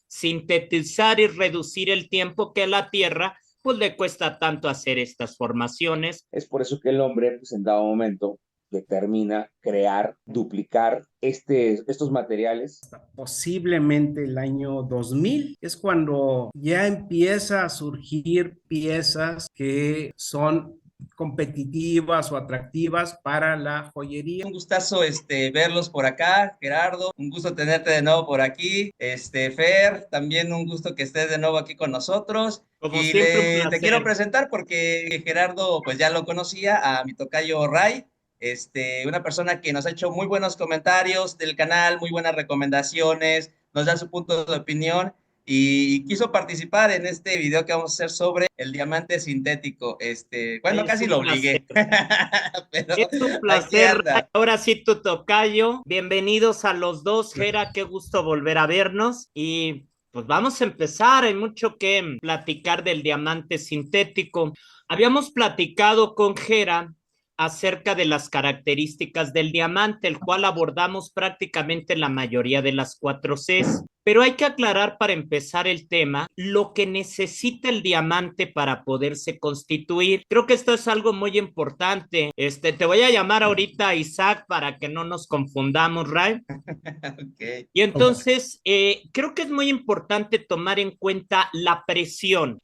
sintetizar y reducir el tiempo que a la Tierra pues le cuesta tanto hacer estas formaciones. Es por eso que el hombre, pues en dado momento, determina crear, duplicar estos materiales. Posiblemente el año 2000 es cuando ya empieza a surgir piezas que son competitivas o atractivas para la joyería. Un gustazo verlos por acá, Gerardo, un gusto tenerte de nuevo por aquí, Fer, también un gusto que estés de nuevo aquí con nosotros. Como Y siempre, un te quiero placer. presentar porque Gerardo pues ya lo conocía, a mi tocayo Ray, una persona que nos ha hecho muy buenos comentarios del canal, muy buenas recomendaciones, nos da su punto de opinión y quiso participar en este video que vamos a hacer sobre el diamante sintético. Bueno, Es casi un lo placer. obligué, pero Es un aquí placer. anda. Ahora sí, tu tocayo. Bienvenidos a los dos, Gera. Qué gusto volver a vernos. Y pues vamos a empezar. Hay mucho que platicar del diamante sintético. Habíamos platicado con Gera acerca de las características del diamante, el cual abordamos prácticamente la mayoría de las 4Cs. Pero hay que aclarar para empezar el tema lo que necesita el diamante para poderse constituir. Creo que esto es algo muy importante. Te voy a llamar ahorita Isaac para que no nos confundamos, Ray. Okay. Y entonces, creo que es muy importante tomar en cuenta la presión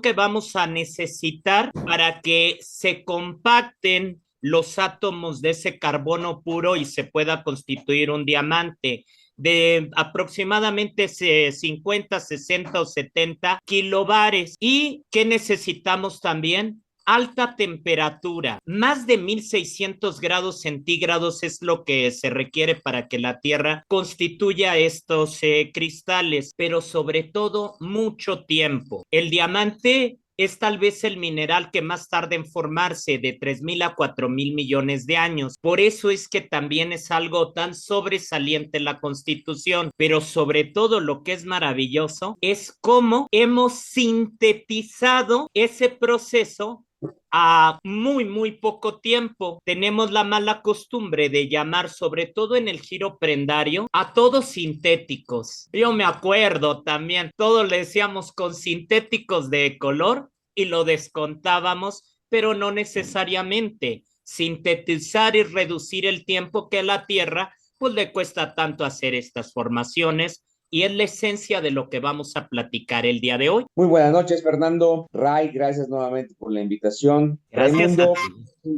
que vamos a necesitar para que se compacten los átomos de ese carbono puro y se pueda constituir un diamante de aproximadamente 50, 60 o 70 kilobares. ¿Y qué necesitamos también? Alta temperatura, más de 1600 grados centígrados es lo que se requiere para que la Tierra constituya estos cristales, pero sobre todo mucho tiempo. El diamante es tal vez el mineral que más tarda en formarse, de 3,000 a 4,000 millones de años. Por eso es que también es algo tan sobresaliente en la Constitución, pero sobre todo lo que es maravilloso es cómo hemos sintetizado ese proceso a muy poco tiempo. Tenemos la mala costumbre de llamar, sobre todo en el giro prendario, a todos sintéticos. Yo me acuerdo también, todos le decíamos con sintéticos de color y lo descontábamos, pero no necesariamente. Sintetizar y reducir el tiempo que a la Tierra pues le cuesta tanto hacer estas formaciones y es la esencia de lo que vamos a platicar el día de hoy. Muy buenas noches, Fernando. Ray, gracias nuevamente por la invitación. Gracias Raimundo, a ti.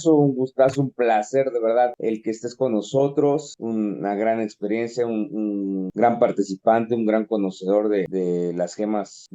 un gustazo, un placer, de verdad, el que estés con nosotros. Una gran experiencia, un gran participante, un gran conocedor de las gemas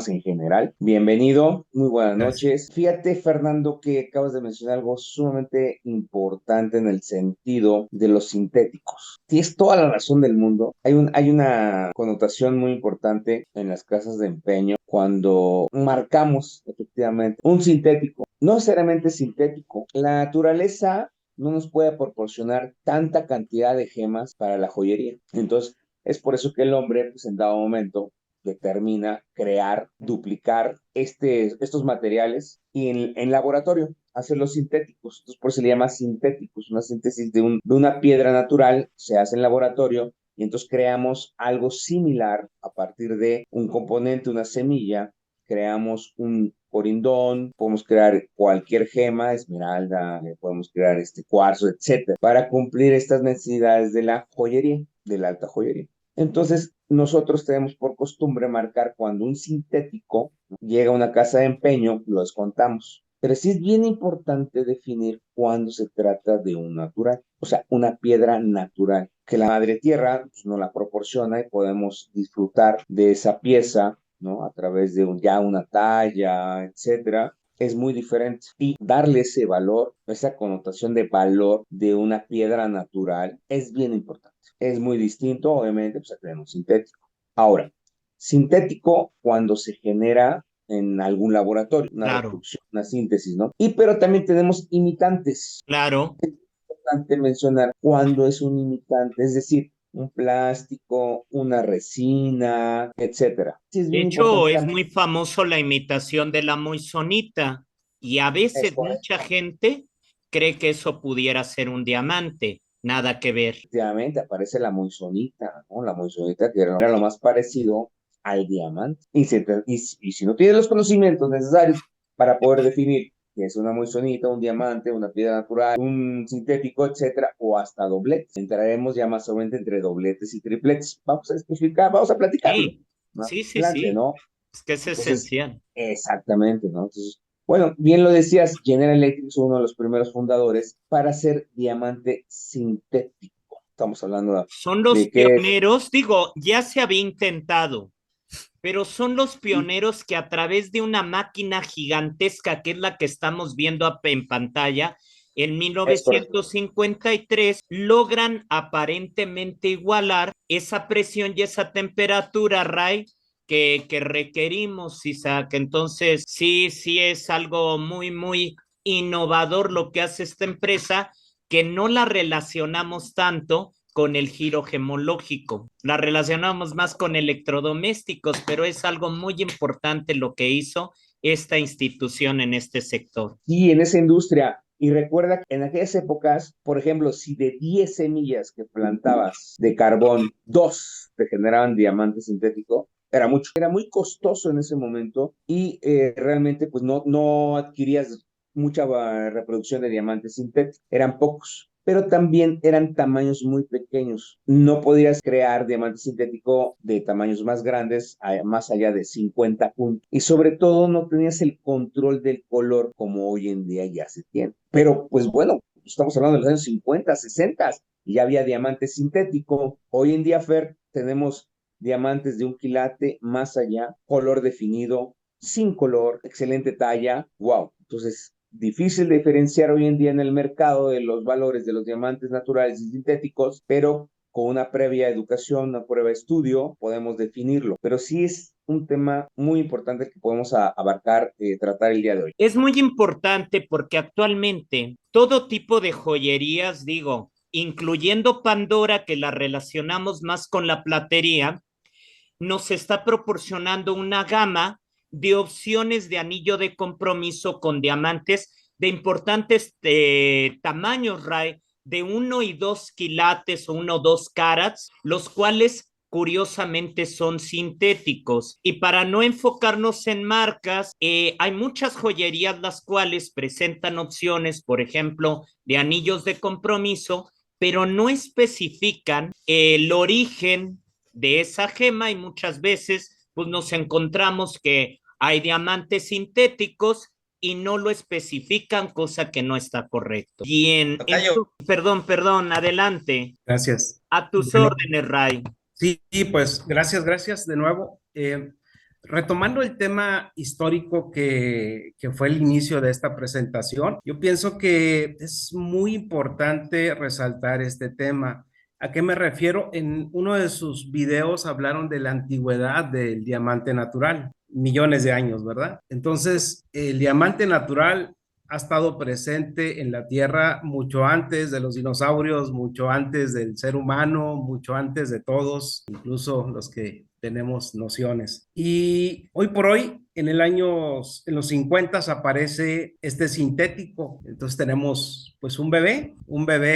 en general. Bienvenido, muy buenas Gracias. noches. Fíjate, Fernando, que acabas de mencionar algo sumamente importante en el sentido de los sintéticos. Tienes toda la razón del mundo. Hay una connotación muy importante en las casas de empeño cuando marcamos efectivamente un sintético, no necesariamente sintético. La naturaleza no nos puede proporcionar tanta cantidad de gemas para la joyería. Entonces, es por eso que el hombre, pues en dado momento, determina crear, duplicar estos materiales y en laboratorio hacerlos sintéticos. Entonces, por eso se le llama sintéticos. Una síntesis de una piedra natural se hace en laboratorio y entonces creamos algo similar a partir de un componente, una semilla, creamos un corindón, podemos crear cualquier gema, esmeralda, podemos crear cuarzo, etcétera, para cumplir estas necesidades de la joyería, de la alta joyería. Entonces, nosotros tenemos por costumbre marcar cuando un sintético llega a una casa de empeño, lo descontamos. Pero sí es bien importante definir cuándo se trata de un natural, o sea, una piedra natural, que la madre tierra pues, nos la proporciona y podemos disfrutar de esa pieza, ¿no? A través de ya una talla, etcétera. Es muy diferente. Y darle ese valor, esa connotación de valor de una piedra natural es bien importante. Es muy distinto, obviamente, pues a tener un sintético. Ahora, sintético cuando se genera en algún laboratorio, una Claro, reducción, una síntesis, ¿no? Pero también tenemos imitantes. claro. Es importante mencionar cuándo es un imitante, es decir, un plástico, una resina, etcétera. Sí, es De bien hecho, importante es también. muy famoso la imitación de la moisonita y a Es veces correcto. mucha gente cree que eso pudiera ser un diamante. nada que ver. Efectivamente, aparece la monzonita, ¿no? La monzonita que era lo más parecido al diamante. Y si no tienes los conocimientos necesarios para poder definir qué es una monzonita, un diamante, una piedra natural, un sintético, etcétera, o hasta dobletes. Entraremos ya más o menos entre dobletes y tripletes. Vamos a especificar, vamos a platicarlo Sí, más sí, sí, adelante, sí. ¿no? Es que es Entonces, esencial. exactamente, ¿no? Entonces, bueno, bien lo decías, General Electric es uno de los primeros fundadores para hacer diamante sintético. Estamos hablando Son los de que pioneros, digo, ya se había intentado, pero son los pioneros que a través de una máquina gigantesca, que es la que estamos viendo en pantalla, en es correcto. 1953 logran aparentemente igualar esa presión y esa temperatura, Ray, que requerimos, Isaac. Entonces, sí, sí es algo muy, muy innovador lo que hace esta empresa, que no la relacionamos tanto con el giro gemológico. La relacionamos más con electrodomésticos, pero es algo muy importante lo que hizo esta institución en este sector. Y en esa industria, y recuerda que en aquellas épocas, por ejemplo, si de 10 semillas que plantabas de carbón, 2 te generaban diamante sintético, era mucho. Era muy costoso en ese momento y realmente pues no adquirías mucha reproducción de diamantes sintéticos, eran pocos, pero también eran tamaños muy pequeños. No podías crear diamante sintético de tamaños más grandes, más allá de 50 puntos. Y sobre todo no tenías el control del color como hoy en día ya se tiene. Pero pues bueno, estamos hablando de los años 50, 60 y ya había diamante sintético. Hoy en día, Fer, tenemos diamantes de un quilate más allá, color definido, sin color, excelente talla, wow. Entonces, difícil diferenciar hoy en día en el mercado de los valores de los diamantes naturales y sintéticos, pero con una previa educación, una prueba de estudio, podemos definirlo. Pero sí es un tema muy importante que podemos abarcar, tratar el día de hoy. Es muy importante porque actualmente todo tipo de joyerías, digo, incluyendo Pandora, que la relacionamos más con la platería, nos está proporcionando una gama de opciones de anillo de compromiso con diamantes de importantes tamaños, Ray, de 1 y 2 quilates o 1 o 2 carats, los cuales curiosamente son sintéticos. Y para no enfocarnos en marcas, hay muchas joyerías las cuales presentan opciones, por ejemplo, de anillos de compromiso, pero no especifican el origen de esa gema y muchas veces pues nos encontramos que hay diamantes sintéticos y no lo especifican, cosa que no está correcto. Bien, Tocayo, perdón, adelante. Gracias. A tus Bueno, órdenes, Ray. sí, pues gracias de nuevo. Retomando el tema histórico que fue el inicio de esta presentación, yo pienso que es muy importante resaltar este tema. ¿A qué me refiero? En uno de sus videos hablaron de la antigüedad del diamante natural, millones de años, ¿verdad? Entonces, el diamante natural ha estado presente en la Tierra mucho antes de los dinosaurios, mucho antes del ser humano, mucho antes de todos, incluso los que tenemos nociones. Y hoy por hoy, en los 50 aparece este sintético. Entonces tenemos pues un bebé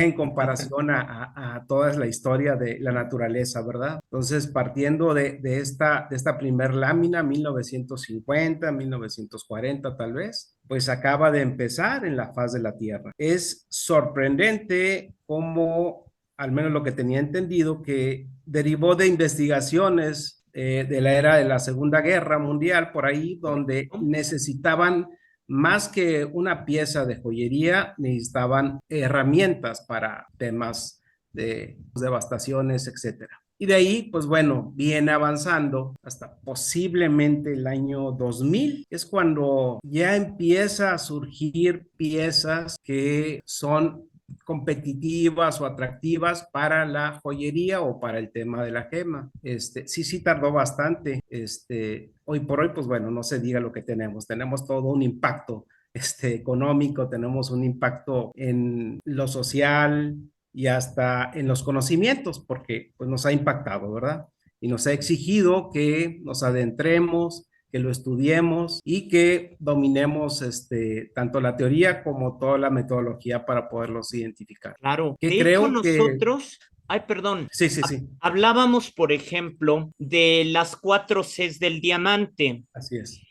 en comparación a toda la historia de la naturaleza, ¿verdad? Entonces partiendo de esta primer lámina, 1950, 1940 tal vez, pues acaba de empezar en la faz de la Tierra. Es sorprendente cómo, al menos lo que tenía entendido, que derivó de investigaciones de la era de la Segunda Guerra Mundial, por ahí, donde necesitaban más que una pieza de joyería, necesitaban herramientas para temas de devastaciones, etcétera. Y de ahí, pues bueno, viene avanzando hasta posiblemente el año 2000, es cuando ya empieza a surgir piezas que son competitivas o atractivas para la joyería o para el tema de la gema. Sí tardó bastante. Hoy por hoy, pues bueno, no se diga lo que tenemos. Tenemos todo un impacto económico, tenemos un impacto en lo social y hasta en los conocimientos, porque pues nos ha impactado, ¿verdad? Y nos ha exigido que nos adentremos, que lo estudiemos y que dominemos tanto la teoría como toda la metodología para poderlos identificar. Claro. Que De hecho, creo que... nosotros, ay, perdón, Sí, sí, sí, hablábamos, por ejemplo, de las 4 Cs del diamante. así es.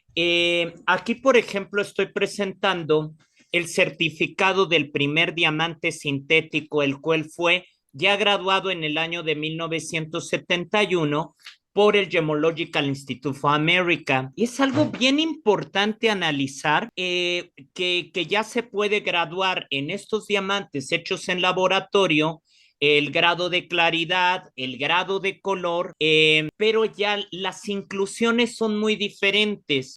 Aquí, por ejemplo, estoy presentando el certificado del primer diamante sintético, el cual fue ya graduado en el año de 1971 por el Gemological Institute of America. Y es algo bien importante analizar que ya se puede graduar en estos diamantes hechos en laboratorio el grado de claridad, el grado de color, pero ya las inclusiones son muy diferentes.